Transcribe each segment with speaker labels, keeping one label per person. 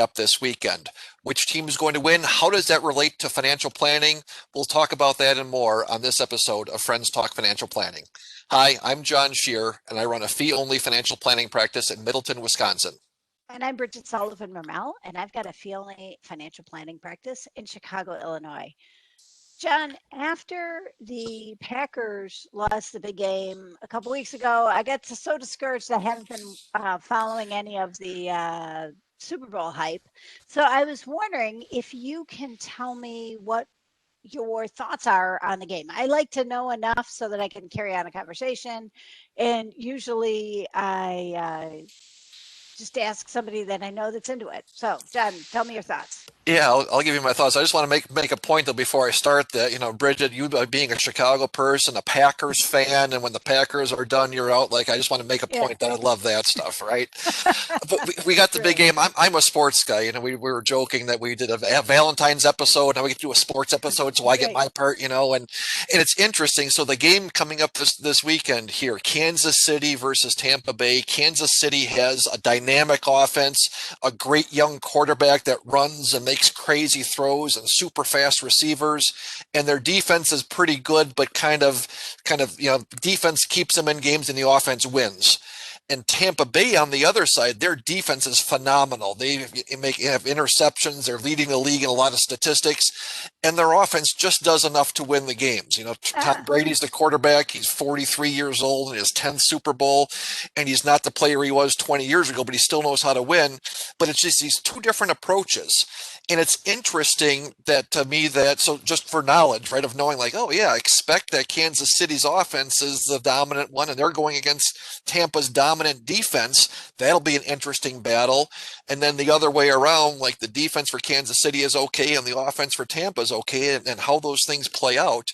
Speaker 1: up this weekend. Which team is going to win? How does that relate to financial planning? We'll talk about that and more on this episode of Friends Talk Financial Planning. Hi, I'm John Scherer, and I run a fee-only financial planning practice in Middleton, Wisconsin.
Speaker 2: And I'm Bridget Sullivan Mermel, and I've got a fee-only financial planning practice in Chicago, Illinois. John, after the Packers lost the big game a couple weeks ago, I got so discouraged I haven't been following any of the Super Bowl hype. So I was wondering if you can tell me what your thoughts are on the game. I like to know enough so that I can carry on a conversation. And usually I just ask somebody that I know that's into it. So, John, tell me your thoughts.
Speaker 1: Yeah, I'll give you my thoughts. I just want to make a point though before I start that, Bridget, you being a Chicago person, a Packers fan, and when the Packers are done, you're out. Like, I just want to make a
Speaker 2: Yeah,
Speaker 1: point that I love that stuff, right? But we got the big
Speaker 2: true.
Speaker 1: game. I'm a sports guy. We were joking that we did a Valentine's episode. Now we get to do a sports episode, so I get
Speaker 2: Right.
Speaker 1: my part, and it's interesting. So the game coming up this weekend here, Kansas City versus Tampa Bay. Kansas City has a dynamic offense, a great young quarterback that runs and makes crazy throws and super fast receivers, and their defense is pretty good, but defense keeps them in games and the offense wins. And Tampa Bay on the other side, their defense is phenomenal. They have interceptions. They're leading the league in a lot of statistics, and their offense just does enough to win the games. Tom
Speaker 2: Ah,
Speaker 1: Brady's the quarterback. He's 43 years old in his 10th Super Bowl, and he's not the player he was 20 years ago, but he still knows how to win. But it's just these two different approaches. And it's interesting that to me that, so just for knowledge, right, of knowing like, oh yeah, expect that Kansas City's offense is the dominant one and they're going against Tampa's dominant defense. That'll be an interesting battle. And then the other way around, like the defense for Kansas City is okay and the offense for Tampa is okay, and how those things play out.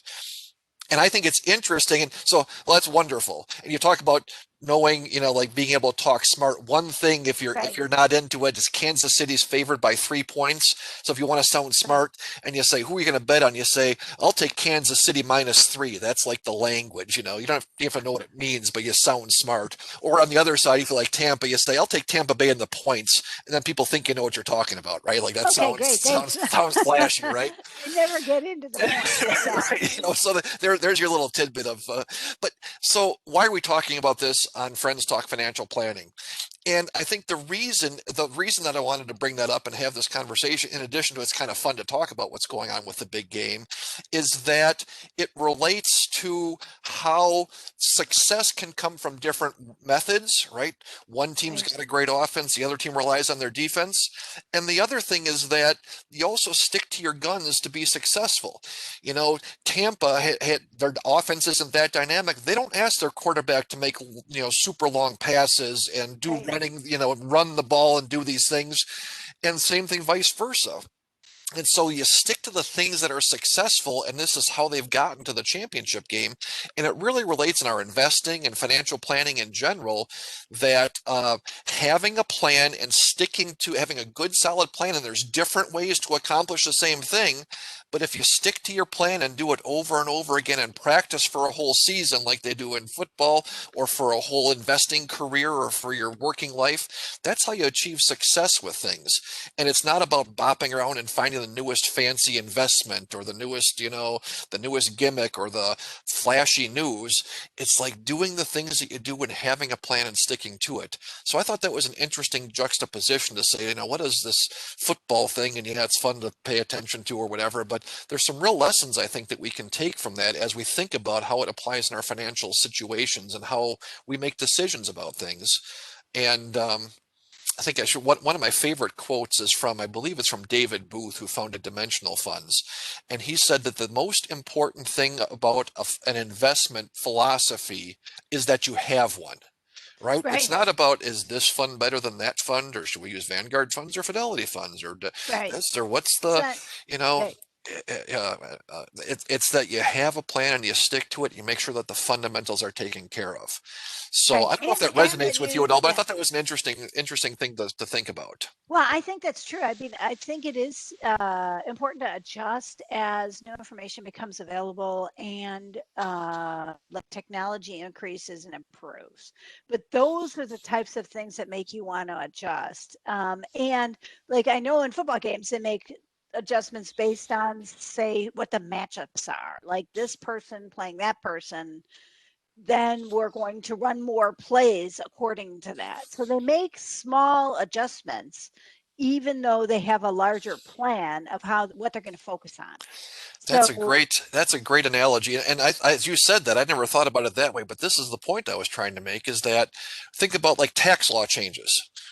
Speaker 1: And I think it's interesting. And so, well, that's wonderful. And you talk about knowing, like being able to talk smart. One thing, if
Speaker 2: right,
Speaker 1: you're not into it, is Kansas City's favored by 3 points. So if you want to sound
Speaker 2: right.
Speaker 1: smart and you say, who are you going to bet on? You say, I'll take Kansas City -3. That's like the language, you don't have to know what it means, but you sound smart. Or on the other side, if you like Tampa, you say, I'll take Tampa Bay in the points. And then people think you know what you're talking about, right? Like that
Speaker 2: Okay,
Speaker 1: sounds,
Speaker 2: great.
Speaker 1: sounds,
Speaker 2: Thanks.
Speaker 1: sounds flashy, right?
Speaker 2: I never get into the points. Yeah.
Speaker 1: Right. So there's your little tidbit of, but so why are we talking about this on Friends Talk Financial Planning? And I think the reason that I wanted to bring that up and have this conversation, in addition to it's kind of fun to talk about what's going on with the big game, is that it relates to how success can come from different methods, right? One team's
Speaker 2: Right,
Speaker 1: got a great offense, the other team relies on their defense. And the other thing is that you also stick to your guns to be successful. Tampa had their offense isn't that dynamic. They don't ask their quarterback to make super long passes and do
Speaker 2: right.
Speaker 1: running, run the ball and do these things. And same thing, vice versa. And so you stick to the things that are successful, and this is how they've gotten to the championship game. And it really relates in our investing and financial planning in general that having a plan and sticking to having a good, solid plan, and there's different ways to accomplish the same thing. But if you stick to your plan and do it over and over again and practice for a whole season like they do in football or for a whole investing career or for your working life, that's how you achieve success with things. And it's not about bopping around and finding the newest fancy investment or the newest gimmick or the flashy news. It's like doing the things that you do and having a plan and sticking to it. So I thought that was an interesting juxtaposition to say, what is this football thing? And yeah, it's fun to pay attention to or whatever, but there's some real lessons I think that we can take from that as we think about how it applies in our financial situations and how we make decisions about things. And I think one of my favorite quotes is from, I believe it's from David Booth, who founded Dimensional Funds. And he said that the most important thing about an investment philosophy is that you have one, right? It's
Speaker 2: Right,
Speaker 1: not about, is this fund better than that fund, or should we use Vanguard funds or Fidelity funds or
Speaker 2: right.
Speaker 1: this, or what's
Speaker 2: It's
Speaker 1: the,
Speaker 2: not
Speaker 1: you know,
Speaker 2: right.
Speaker 1: It's that you have a plan and you stick to it. You make sure that the fundamentals are taken care of. So
Speaker 2: Right.
Speaker 1: I don't know if that
Speaker 2: And that
Speaker 1: resonates with you
Speaker 2: you,
Speaker 1: at all, but I
Speaker 2: yeah.
Speaker 1: thought that was an interesting thing to think about.
Speaker 2: Well, I think that's true. I mean, I think it is important to adjust as new information becomes available and like technology increases and improves. But those are the types of things that make you want to adjust. And like I know in football games, they make adjustments based on, say, what the matchups are. Like this person playing that person, then we're going to run more plays according to that. So they make small adjustments, even though they have a larger plan of how what they're going to focus on. So
Speaker 1: That's a great analogy. And as you said that, I never thought about it that way, but this is the point I was trying to make is that think about like tax law changes,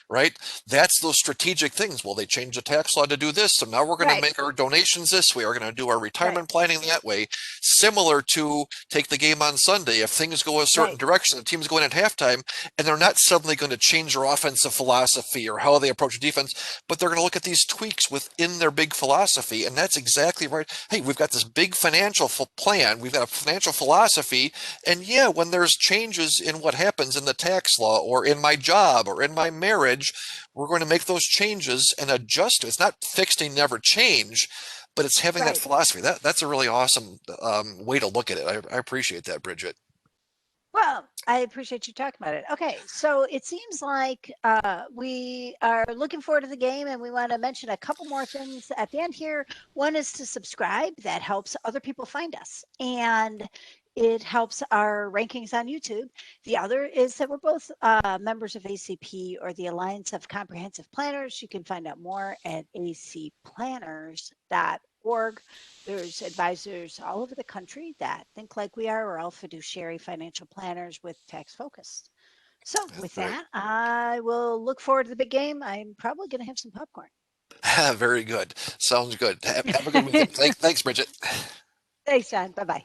Speaker 1: right? That's those strategic things. Well, they changed the tax law to do this, so now we're going to
Speaker 2: right,
Speaker 1: make our donations this way. We're going to do our
Speaker 2: right,
Speaker 1: retirement planning that way. Similar to take the game on Sunday. If things go a certain
Speaker 2: right,
Speaker 1: direction, the team's going at halftime, and they're not suddenly going to change their offensive philosophy or how they approach defense, but they're going to look at these tweaks within their big philosophy. And that's exactly right. Hey, we've got this big financial plan, we've got a financial philosophy, and yeah, when there's changes in what happens in the tax law or in my job or in my marriage, we're going to make those changes and adjust. It's not fixed and never change, but it's having that
Speaker 2: right.
Speaker 1: philosophy. That's a really awesome way to look at it. I appreciate that, Bridget.
Speaker 2: Well, I appreciate you talking about it. Okay, so it seems like we are looking forward to the game, and we want to mention a couple more things at the end here. One is to subscribe, that helps other people find us, and it helps our rankings on YouTube. The other is that we're both members of ACP, or the Alliance of Comprehensive Planners. You can find out more at acplanners.org. There's advisors all over the country that think like we are. We're all fiduciary financial planners with tax focus. So,
Speaker 1: That's
Speaker 2: with
Speaker 1: very,
Speaker 2: that, I will look forward to the big game. I'm probably going to have some popcorn.
Speaker 1: very good. Sounds good. Have a good weekend. Thanks, Bridget.
Speaker 2: Thanks, John. Bye bye.